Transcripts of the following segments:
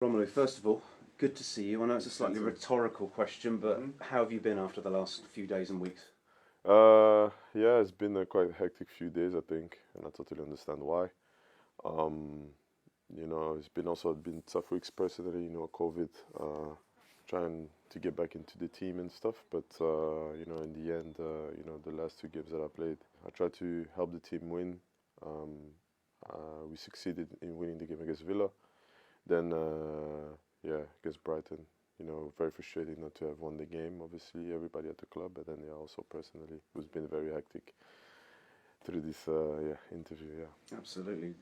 Romelu, first of all, good to see you. I know it's a slightly rhetorical question, but how have you been after the last few days and weeks? Yeah, it's been a quite hectic few days, I think, and I totally understand why. Um, it's been also been tough weeks personally. COVID, trying to get back into the team and stuff. But in the end, the last two games that I played, I tried to help the team win. Um, we succeeded in winning the game against Villa. Then, yeah, against Brighton. Very frustrating not to have won the game. Obviously, everybody at the club, but then yeah, also personally, it's been very hectic through this interview. Yeah. Absolutely.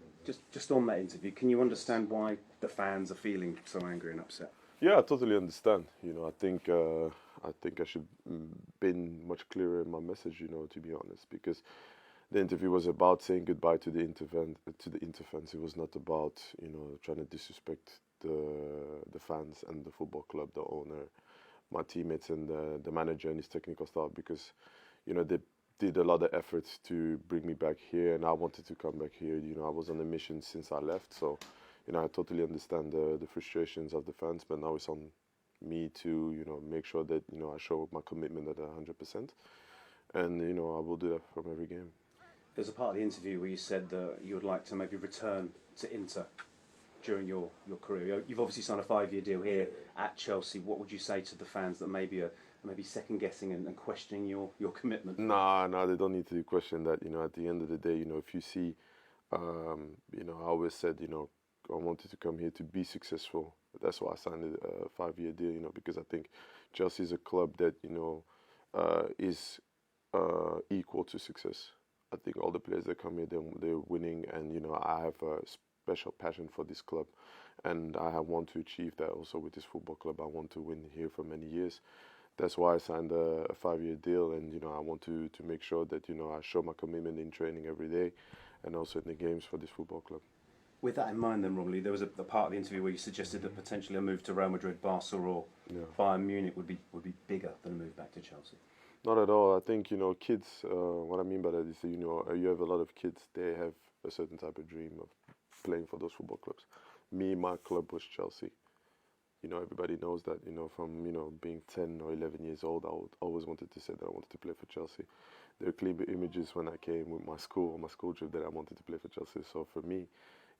Just on that interview, can you understand why the fans are feeling so angry and upset? Yeah, I totally understand. I think I should been much clearer in my message. To be honest, because the interview was about saying goodbye to the interfans. It was not about trying to disrespect the fans and the football club, the owner, my teammates, and the manager and his technical staff, because they did a lot of efforts to bring me back here, and I wanted to come back here. I was on a mission since I left, so I totally understand the frustrations of the fans, but now it's on me to make sure that I show my commitment at 100%, and I will do that from every game. There's a part of the interview where you said that you would like to maybe return to Inter during your career. You've obviously signed a 5-year deal here at Chelsea. What would you say to the fans that maybe are maybe second guessing and questioning your commitment? Nah, nah, they don't need to question that. At the end of the day, if you see, I always said, I wanted to come here to be successful. That's why I signed a 5-year deal, because I think Chelsea is a club that, is equal to success. I think all the players that come here, they're winning, and, I have a special passion for this club, and I want to achieve that also with this football club. I want to win here for many years. That's why I signed a 5-year deal, and I want to make sure that I show my commitment in training every day, and also in the games for this football club. With that in mind, then, Romelu, there was a part of the interview where you suggested that potentially a move to Real Madrid, Barca, or Bayern Munich would be bigger than a move back to Chelsea. Not at all. I think kids. What I mean by that is you have a lot of kids. They have a certain type of dream of playing for those football clubs. Me, my club was Chelsea. Everybody knows that, from, being 10 or 11 years old, I always wanted to say that I wanted to play for Chelsea. There are clear images when I came with my school trip, that I wanted to play for Chelsea. So for me,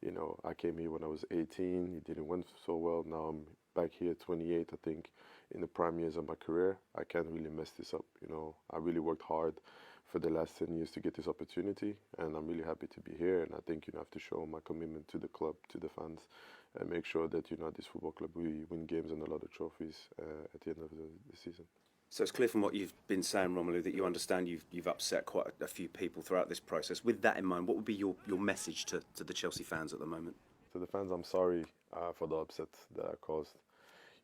I came here when I was 18. It didn't went so well. Now I'm back here, 28, I think, in the prime years of my career. I can't really mess this up. I really worked hard for the last 10 years to get this opportunity, and I'm really happy to be here. And I think I have to show my commitment to the club, to the fans, and make sure that this football club, we win games and a lot of trophies at the end of the season. So it's clear from what you've been saying, Romelu, that you understand you've upset quite a few people throughout this process. With that in mind, what would be your message to the Chelsea fans at the moment? To the fans, I'm sorry for the upset that I caused.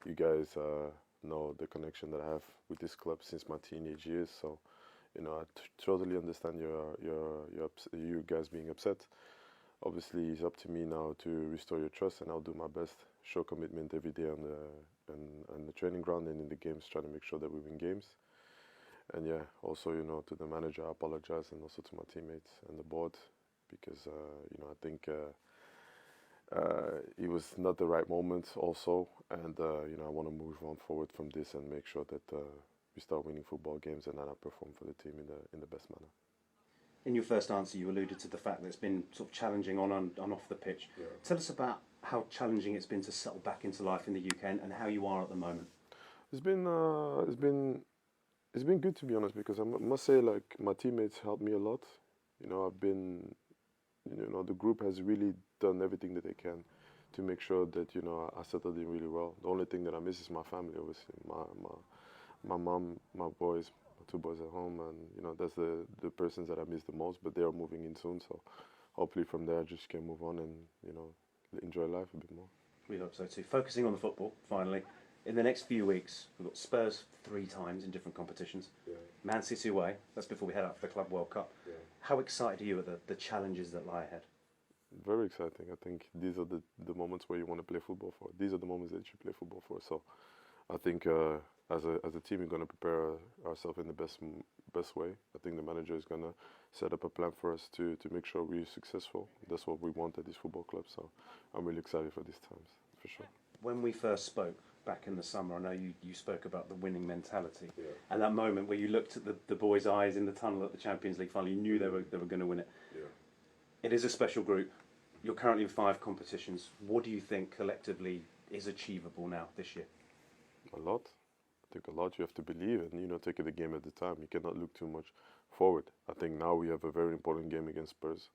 You guys know the connection that I have with this club since my teenage years, so I totally understand you guys being upset. Obviously, it's up to me now to restore your trust, and I'll do my best, show commitment every day on the training ground and in the games, trying to make sure that we win games. And yeah, also to the manager, I apologize, and also to my teammates and the board, because I think it was not the right moment also, and I want to move on forward from this and make sure that we start winning football games, and then I perform for the team in the best manner. In your first answer, you alluded to the fact that it's been sort of challenging on and off the pitch. Yeah. Tell us about how challenging it's been to settle back into life in the UK and how you are at the moment. It's been good, to be honest, because I must say, like, my teammates helped me a lot. I've been, the group has really done everything that they can to make sure that I settled in really well. The only thing that I miss is my family, obviously, my mom, my boys. 2 boys at home, and that's the persons that I miss the most, but they are moving in soon, so hopefully from there I just can move on and enjoy life a bit more. We hope so too. Focusing on the football, finally, in the next few weeks we've got Spurs 3 times in different competitions. Man City away, that's before we head out for the Club World Cup. How excited are you at the challenges that lie ahead? Very exciting. I think these are the moments where you want to play football for. These are the moments that you play football for, so I think as a team, we're going to prepare ourselves in the best way. I think the manager is going to set up a plan for us to make sure we're successful. That's what we want at this football club. So I'm really excited for these times, for sure. When we first spoke back in the summer, I know you spoke about the winning mentality, Yeah. and that moment where you looked at the boys' eyes in the tunnel at the Champions League final, you knew they were going to win it. Yeah. It is a special group. You're currently in 5 competitions. What do you think collectively is achievable now this year? A lot. I think a lot. You have to believe and take it a game at a time. You cannot look too much forward. I think now we have a very important game against Spurs,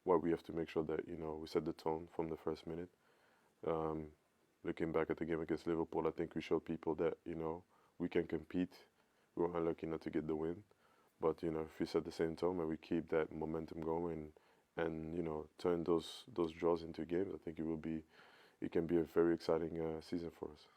where we have to make sure that we set the tone from the first minute. Looking back at the game against Liverpool, I think we showed people that we can compete. We were unlucky not to get the win, but if we set the same tone and we keep that momentum going and turn those draws into games, I think it can be a very exciting season for us.